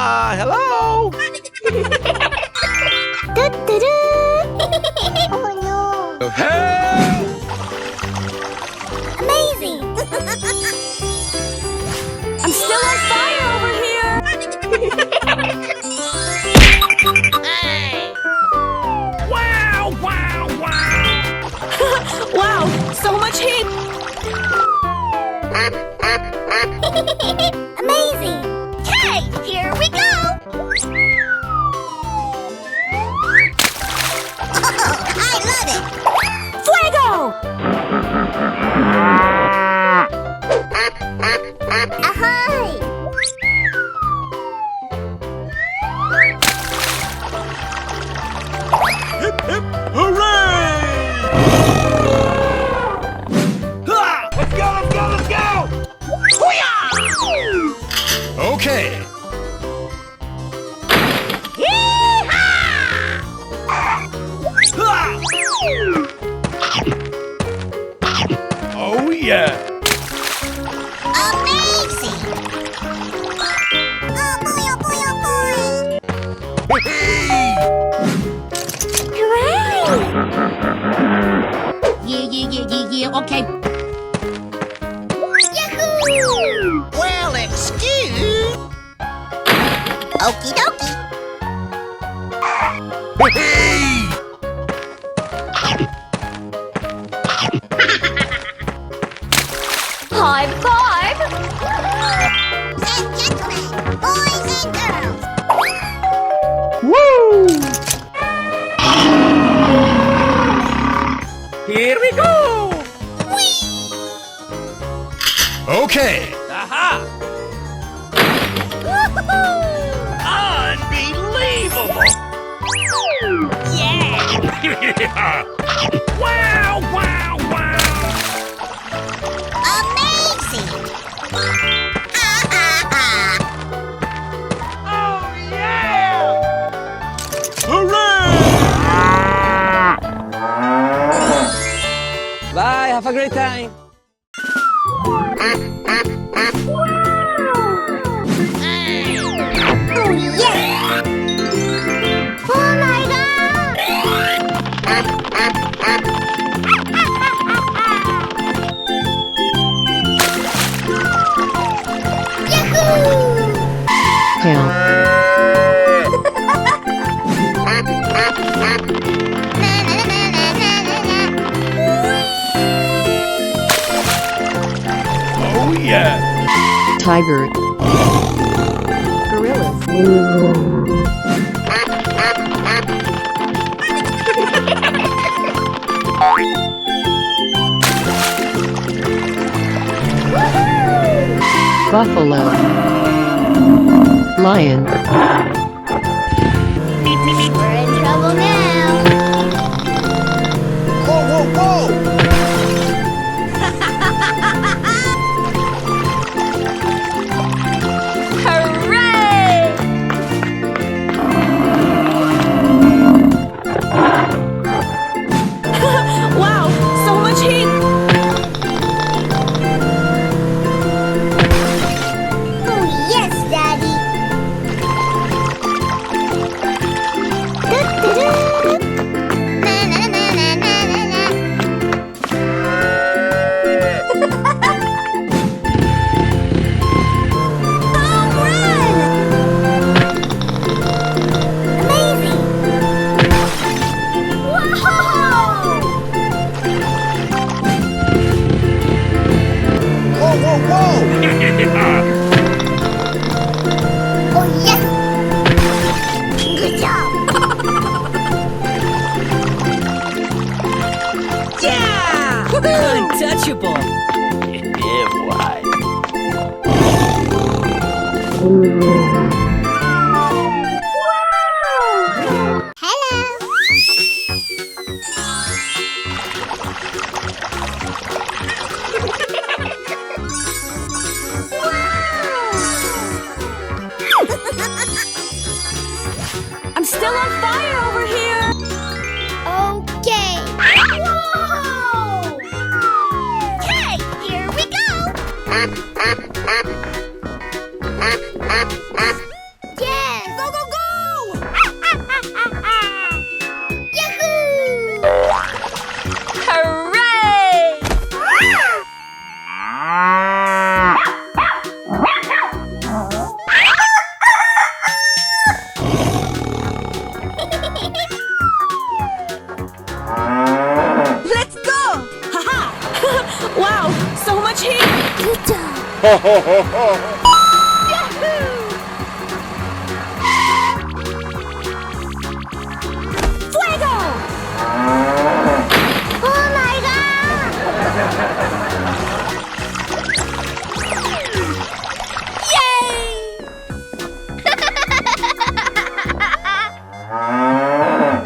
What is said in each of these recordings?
Hello? Oh no! Help! Amazing! I'm still on fire over here! Hey! Wow, wow, wow! Wow, so much heat! Amazing! Okay, here we go! Oh, I love it! Fuego! Ahoy! Hip, hip, hooray! Ah! Let's go, let's go, let's go! Hoo-yah! Okay. Ah! Oh, yeah. Amazing! Oh boy, oh boy, oh boy! Hey! Hooray! Yeah, okay. Yahoo! Well, excuse. Okie dokie! Hey! High five! And gentlemen, boys and girls, Woo! Here we go! Okay. Aha! Unbelievable! Yeah! Wow, wow, wow! amazing! Ha ha ha! Oh, yeah! Hooray! Bye, have a great time. Oh yeah! Oh my god! Yahoo! Oh, yeah! Tiger. Gorillas. Buffalo. Lion. We're in trouble now. Whoa, whoa, whoa! Hooray! Wow, so much heat! Oh yes, Daddy. Do-do-do. Na na na na na na na. Home run! Amazing! Whoa! Whoa, whoa, whoa! Oh yes! Good job! Yeah! Untouchable! Yeah, boy. Hello! I'm still on fire over here! Okay. Whoa! Okay, here we go. Yeah! Fuego! Oh my god! Yay!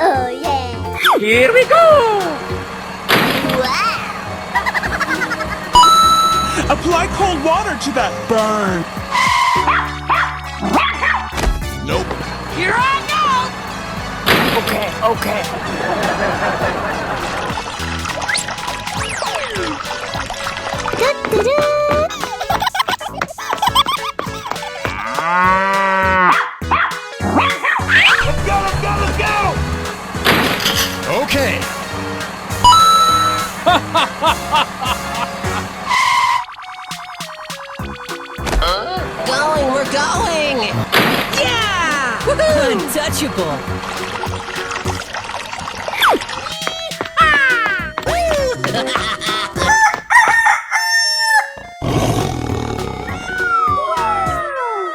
Oh yeah! Here we go! Wow! Apply cold water to that burn. Nope. Here I go! Okay, okay. Do-do-do. Let's go, let's go, let's go! Okay. Going, we're going! Yeah! Untouchable!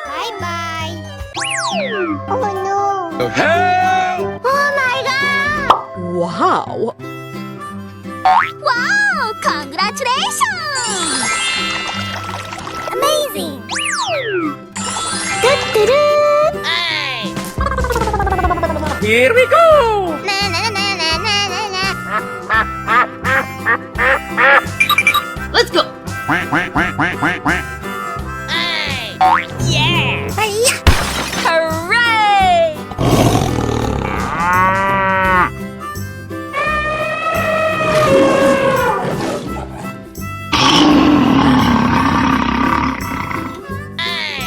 Bye bye. Oh no! Help! Oh my god! Wow! Wow! Congratulations! Amazing! Do-do-do. Here we go! Na na na na na na na. Let's go! Yeah! Hiya! Hooray!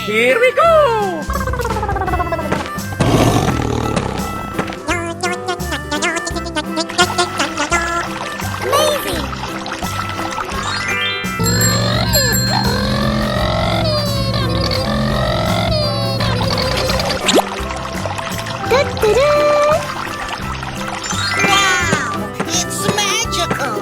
Here we go! Amazing! Do-do-do. Wow! It's magical!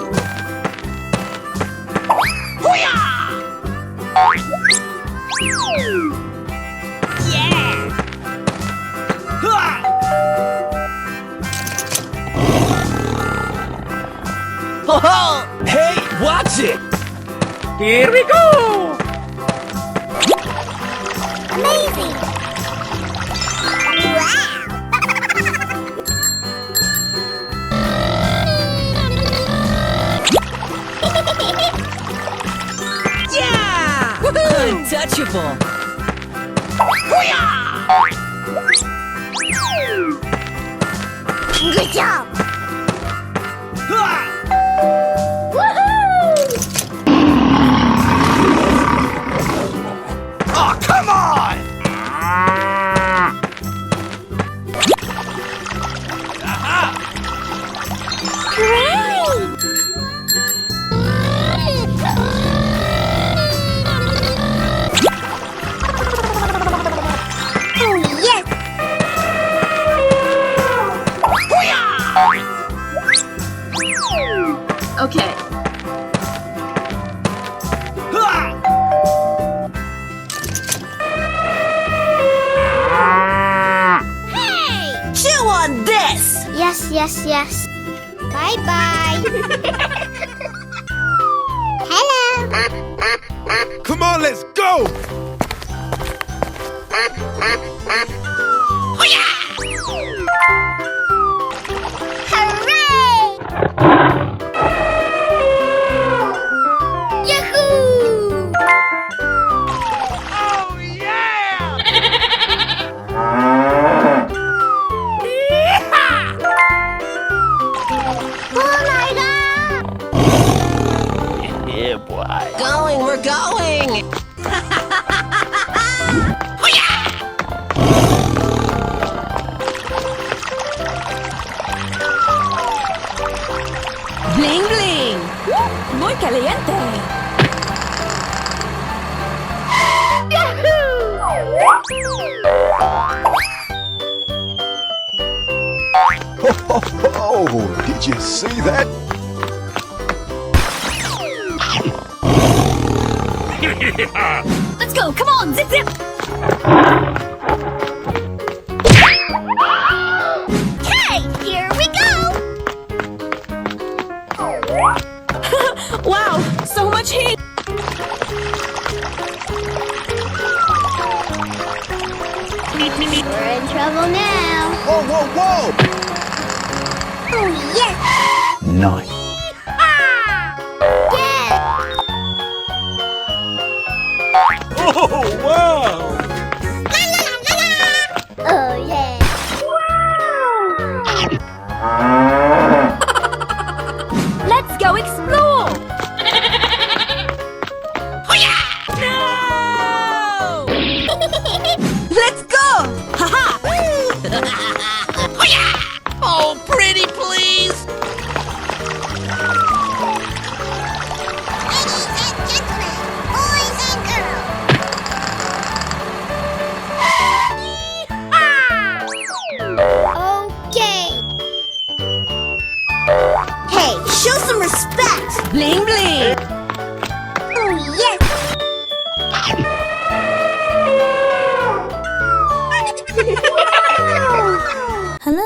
Hey, watch it! Here we go! Amazing! Wow! Yeah! Untouchable! Good job! Oh, come on! Great! Oh yes! Okay. Hey! Chew on this! Yes, yes, yes. Bye bye. Hello. Come on, let's go! Hooray! Yahoo! Oh, yeah! Oh my god! Yeah, boy. Going, we're going! Bling bling! Muy caliente! Oh, did you see that? Let's go. Come on. Zip, zip. Hey, here we go! Wow. So much heat. We're in trouble now. Whoa, whoa, whoa! Oh, yes! Nice. Yeah! Oh, wow! Oh, yeah! Let's go explore. No! Let's go. Haha. Oh, pretty please! Ladies and gentlemen, boys and girls. Okay. Hey, show some respect. Bling bling. Oh, yes. Hello.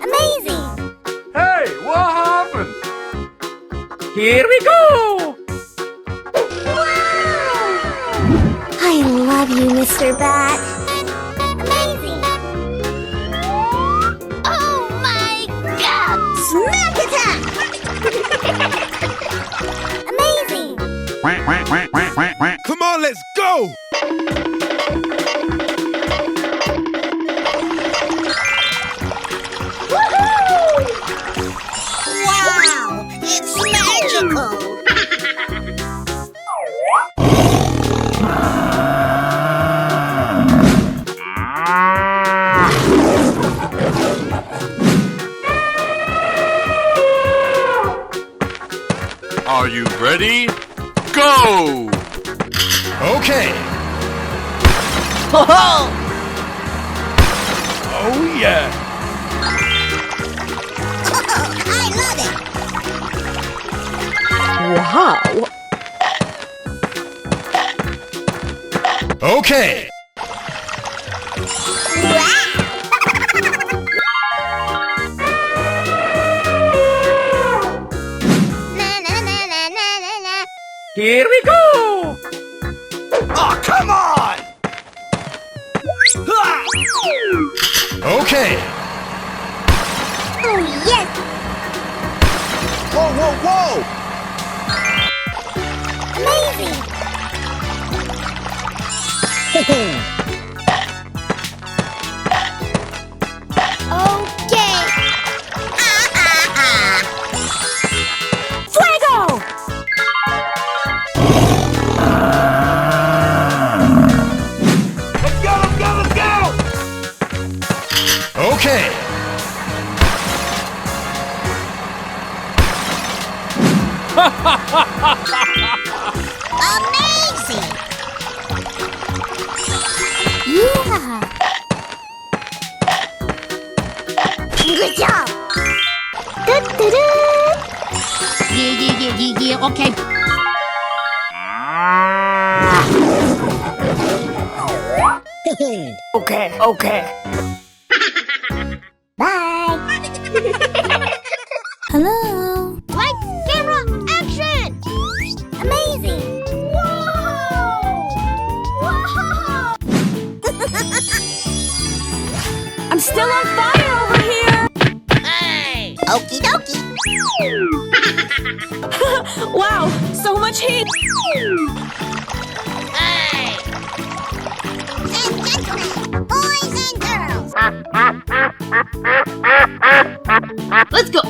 Amazing. Hey, what happened? Here we go! I love you, Mr. Bat. Amazing. Oh my God! Smack attack! Amazing. Come on, let's go! Wow! It's magical! Are you ready? Go! Okay. Oh, yeah! I love it! Wow. Okay. Na na na na na na na. Here we go! Oh, come on! Ah! Okay. Oh, yes! Whoa, whoa, whoa! Amazing! Okay! Fuego. Let's go, let's go, let's go! Okay. Amazing! Yeah! Good job! Do-do-do. Yeah. Okay. Okay. Bye! Hello? Lights, camera, action! Amazing! Whoa! Wow! I'm still on fire over here. Okie dokie! Wow. So much heat. And gentlemen, boys and girls! Let's go.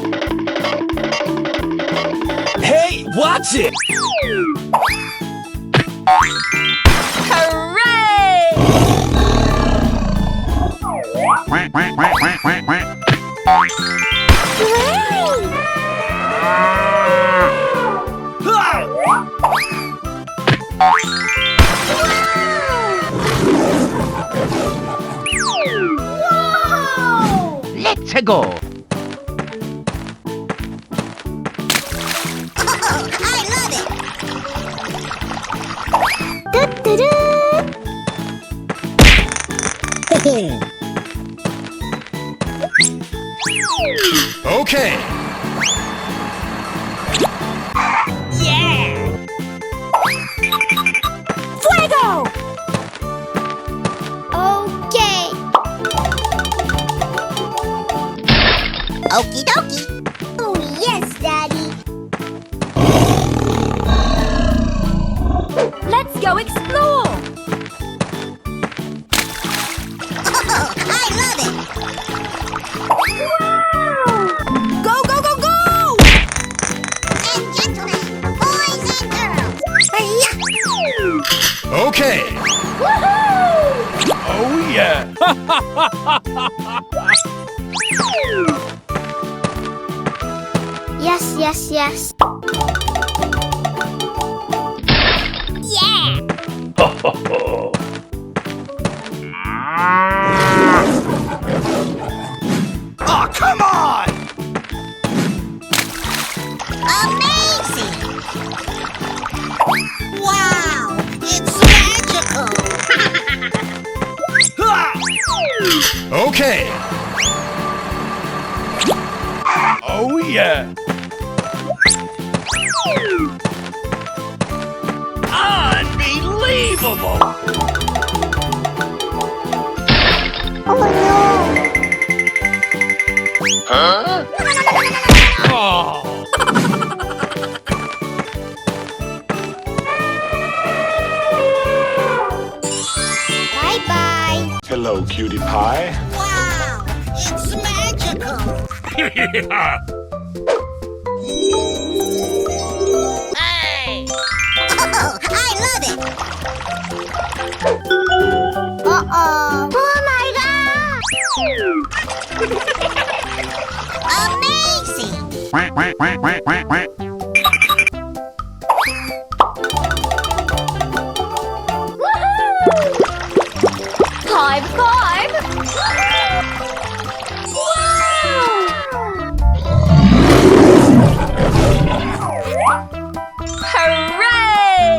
Hey, watch it! Hooray! Let's go! Okay. Fuego! Okay. Okie dokie. Oh, yes, Daddy. Let's go explore! Oh, I love it. Go, go, go, go! And gentlemen, boys and girls. Hi-ya! Okay. Oh, yeah. Yes, yes, yes. Yeah! Oh, come on! Amazing! Wow! It's magical! Okay. Oh, yeah. Unbelievable! Oh no! Huh? Oh. Bye-bye! Hello, cutie pie. Wow! It's magical! Yeah. Oh, I love it! Uh-oh! Oh my God! Amazing! Climb, climb! Hooray!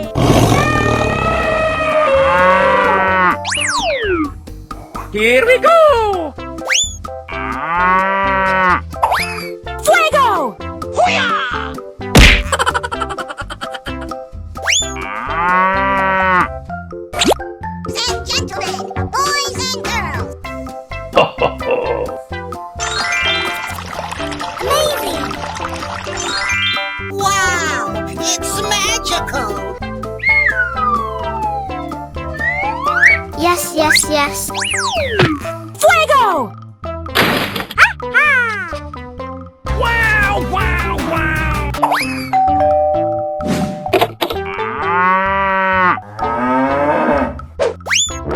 Here we go! Fuego! And gentlemen, boys and girls. Amazing! Wow! It's magical! Yes, yes, yes. Fuego! Wow, wow, wow!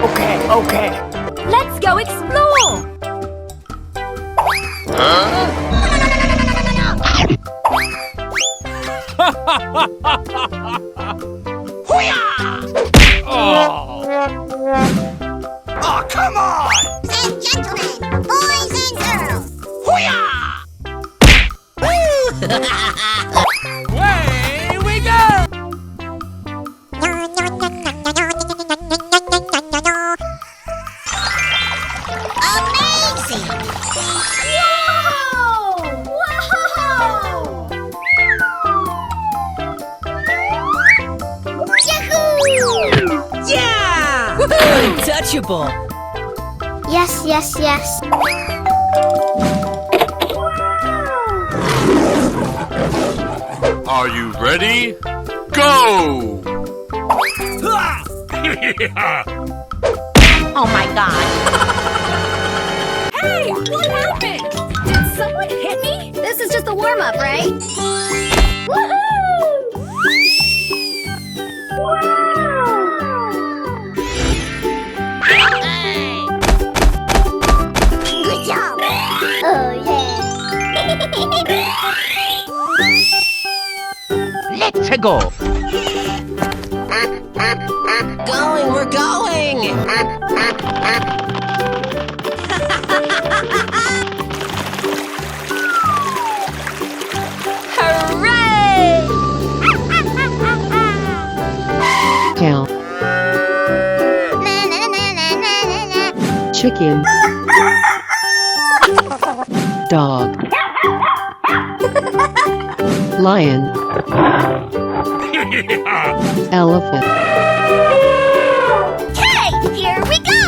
Okay, okay. Let's go explore! Huh? Oh. Oh, come on! And gentlemen, boys and girls. Away we go! Amazing! Whoa! Yahoo! Yeah! Untouchable! Yes, yes, yes. Are you ready? Go! Yeah. Oh my God! Hey! What happened? Did someone hit me? This is just a warm-up, right? Good job! Oh, yeah! Let's go! Going, we're going! Hooray! Count. Na, na, na, na, na, na, na. chicken, dog, lion, elephant, Okay, here we go!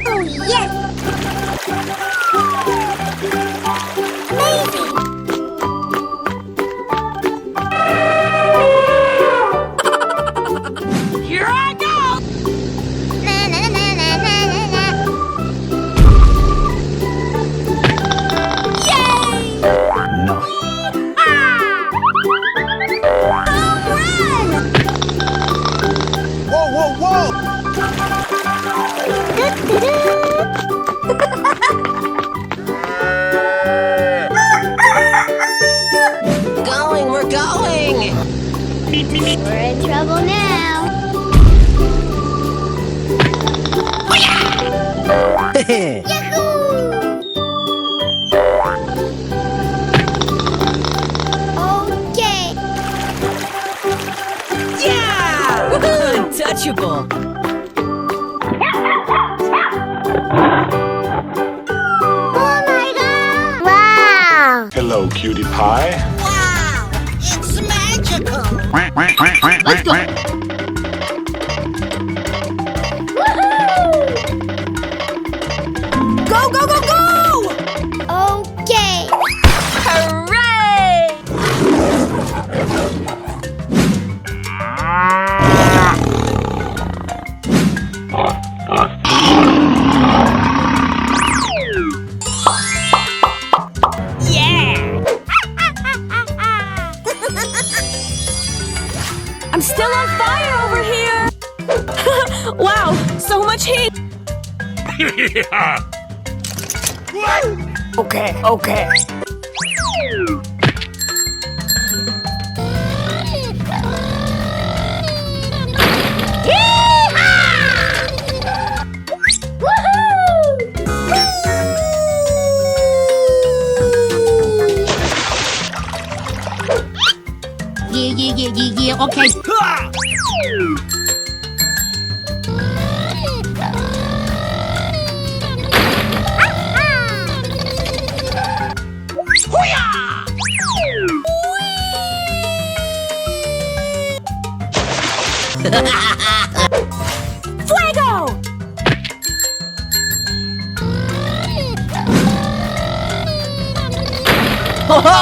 Oh, yes! Amazing! Here I go! Na na na na na na na. Yay! Home run! Whoa, whoa, whoa! We're going! We're in trouble now. Yahoo! Okay. Yeah! Untouchable! Oh my god! Wow! Hello, cutie pie. Wow! It's magical! Let's go! Woohoo! Go, go, go, go! Okay. Hooray! Yeah! I'm still on fire over here! Wow, so much heat! Okay, okay. Yeah, okay. Fuego! Ho ho!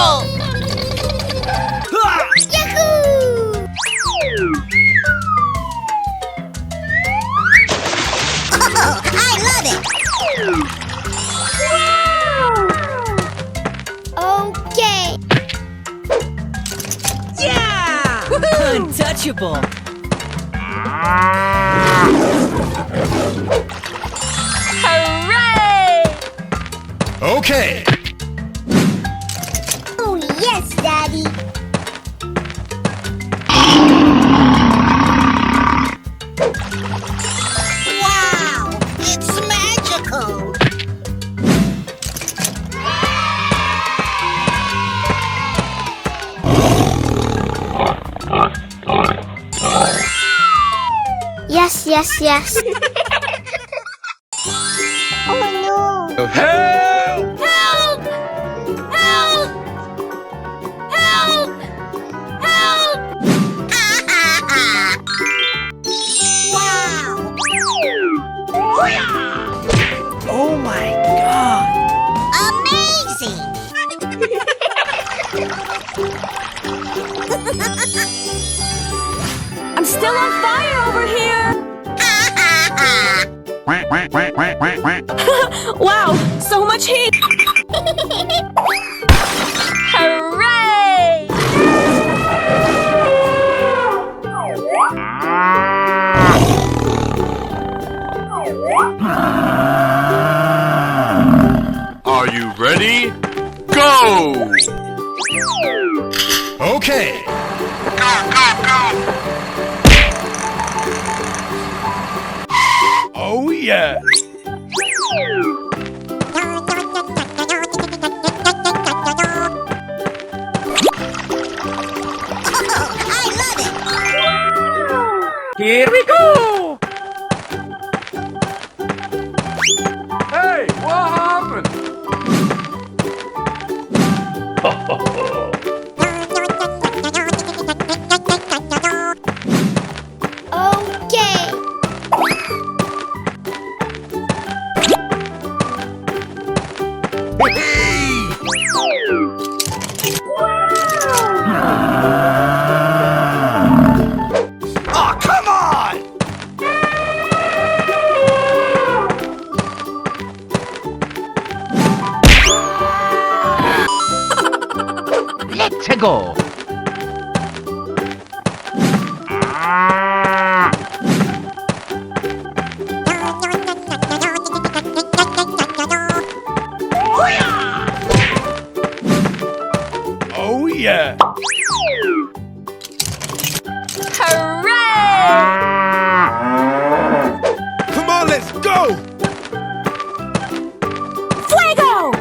Yahoo! Oh, I love it! Okay. Yeah! Untouchable! Hooray! Okay. Oh, yes, Daddy. Wow! It's magical! Yes, yes, yes. Oh, no. Help! Help! Help! Help! Help! Wow! Oh my god! Amazing! I'm still on fire over here! Wow! So much heat! Hooray! Are you ready? Go! Okay. Oh, yeah. Here we go! Hey, what happened? Okay. Oh, come on! Let's go. Oh, yeah! Hooray! Come on, let's go! Fuego!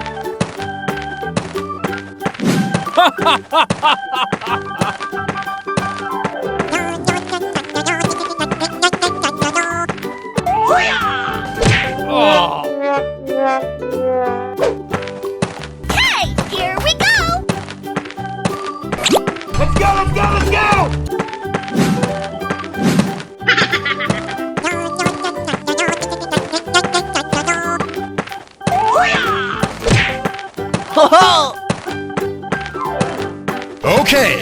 Oh! Hey, here we go. Let's go, let's go, let's go! Okay.